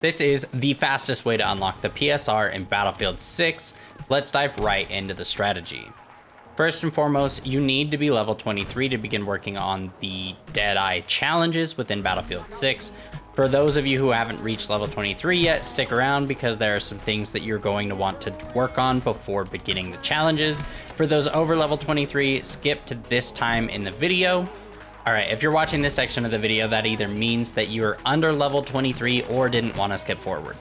This is the fastest way to unlock the PSR in Battlefield 6. Let's dive right into the strategy. First and foremost, you need to be level 23 to begin working on the Deadeye challenges within Battlefield 6. For those of you who haven't reached level 23 yet, stick around because there are some things that you're going to want to work on before beginning the challenges. For those over level 23, skip to this time in the video. Alright, if you're watching this section of the video, that either means that you're under level 23 or didn't want to skip forward.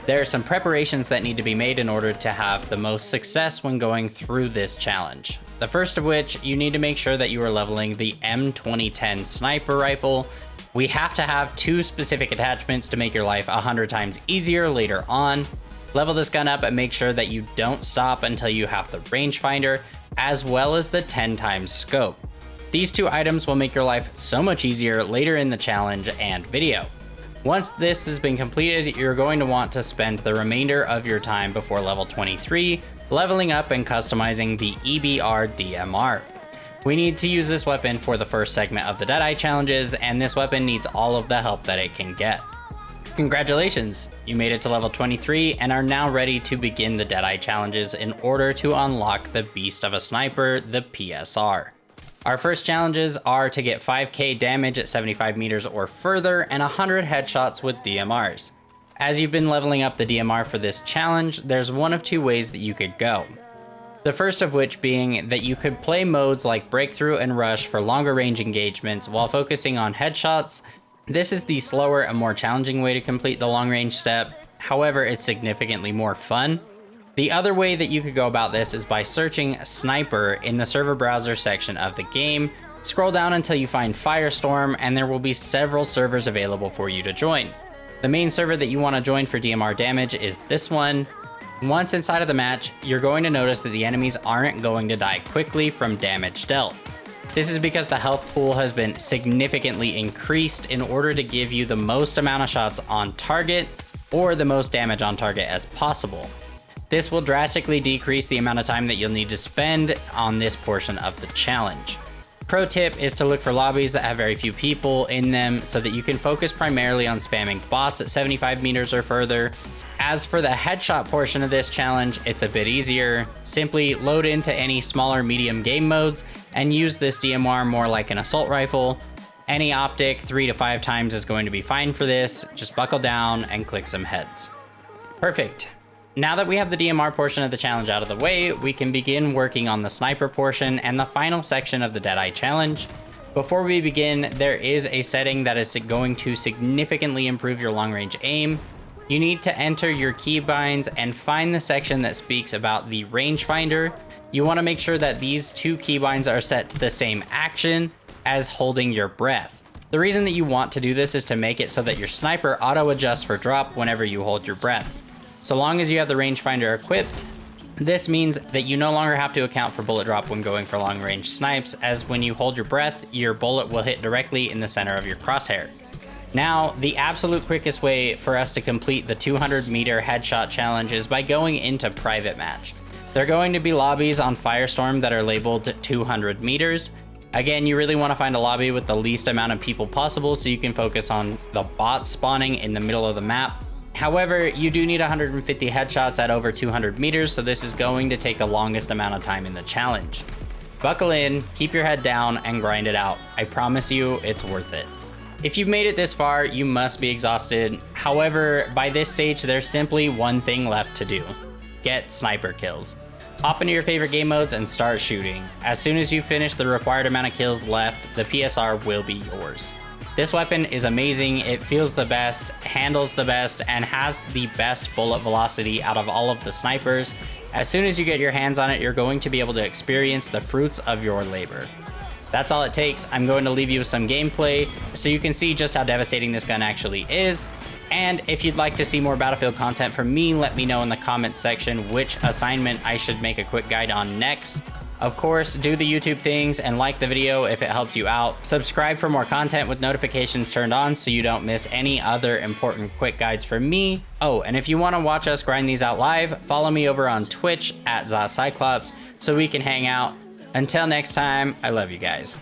There are some preparations that need to be made in order to have the most success when going through this challenge. The first of which, you need to make sure that you are leveling the M2010 Sniper rifle. We have to have two specific attachments to make your life 100 times easier later on. Level this gun up and make sure that you don't stop until you have the rangefinder, as well as the 10 times scope. These two items will make your life so much easier later in the challenge and video. Once this has been completed, you're going to want to spend the remainder of your time before level 23 leveling up and customizing the EBR DMR. We need to use this weapon for the first segment of the Deadeye challenges, and this weapon needs all of the help that it can get. Congratulations! You made it to level 23 and are now ready to begin the Deadeye challenges in order to unlock the beast of a sniper, the PSR. Our first challenges are to get 5k damage at 75 meters or further and 100 headshots with DMRs. As you've been leveling up the DMR for this challenge, there's one of two ways that you could go. The first of which being that you could play modes like Breakthrough and Rush for longer range engagements while focusing on headshots. This is the slower and more challenging way to complete the long range step, however it's significantly more fun. The other way that you could go about this is by searching Sniper in the server browser section of the game. Scroll down until you find Firestorm and there will be several servers available for you to join. The main server that you want to join for DMR damage is this one. Once inside of the match, you're going to notice that the enemies aren't going to die quickly from damage dealt. This is because the health pool has been significantly increased in order to give you the most amount of shots on target or the most damage on target as possible. This will drastically decrease the amount of time that you'll need to spend on this portion of the challenge. Pro tip is to look for lobbies that have very few people in them so that you can focus primarily on spamming bots at 75 meters or further. As for the headshot portion of this challenge, it's a bit easier. Simply load into any smaller medium game modes and use this DMR more like an assault rifle. Any optic 3 to 5 times is going to be fine for this. Just buckle down and click some heads. Perfect. Now that we have the DMR portion of the challenge out of the way, we can begin working on the sniper portion and the final section of the Deadeye challenge. Before we begin, there is a setting that is going to significantly improve your long-range aim. You need to enter your keybinds and find the section that speaks about the rangefinder. You want to make sure that these two keybinds are set to the same action as holding your breath. The reason that you want to do this is to make it so that your sniper auto-adjusts for drop whenever you hold your breath. So long as you have the rangefinder equipped, this means that you no longer have to account for bullet drop when going for long range snipes, as when you hold your breath, your bullet will hit directly in the center of your crosshair. Now, the absolute quickest way for us to complete the 200 meter headshot challenge is by going into private match. There are going to be lobbies on Firestorm that are labeled 200 meters. Again, you really want to find a lobby with the least amount of people possible so you can focus on the bots spawning in the middle of the map. However, you do need 150 headshots at over 200 meters, so this is going to take the longest amount of time in the challenge. Buckle in, keep your head down, and grind it out. I promise you, it's worth it. If you've made it this far, you must be exhausted. However, by this stage, there's simply one thing left to do. Get sniper kills. Hop into your favorite game modes and start shooting. As soon as you finish the required amount of kills left, the PSR will be yours. This weapon is amazing, it feels the best, handles the best, and has the best bullet velocity out of all of the snipers. As soon as you get your hands on it, you're going to be able to experience the fruits of your labor. That's all it takes. I'm going to leave you with some gameplay so you can see just how devastating this gun actually is. And if you'd like to see more Battlefield content from me, let me know in the comments section which assignment I should make a quick guide on next. Of course, do the YouTube things and like the video if it helped you out. Subscribe for more content with notifications turned on so you don't miss any other important quick guides from me. Oh, and if you want to watch us grind these out live, follow me over on Twitch at ZaCyclops so we can hang out. Until next time, I love you guys.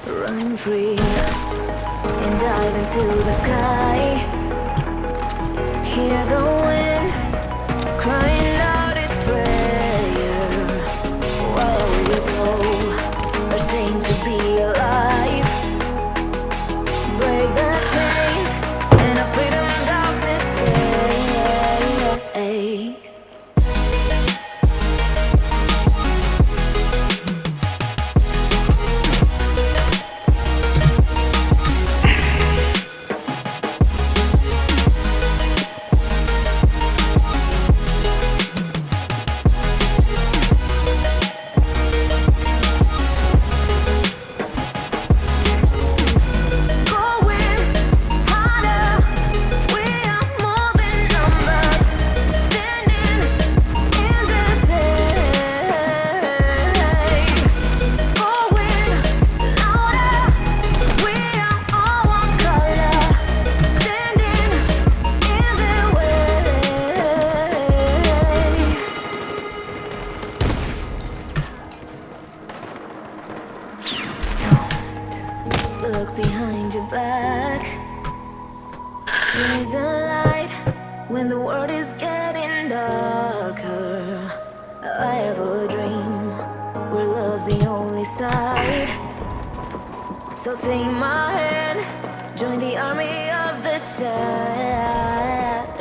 Run free and dive into the sky. Hear the wind crying out its prayer. Why are we so ashamed to be alive? Break the chains and our freedom's ours to take. Look behind your back. Chase a light when the world is getting darker. I have a dream where love's the only side. So take my hand, join the army of the side.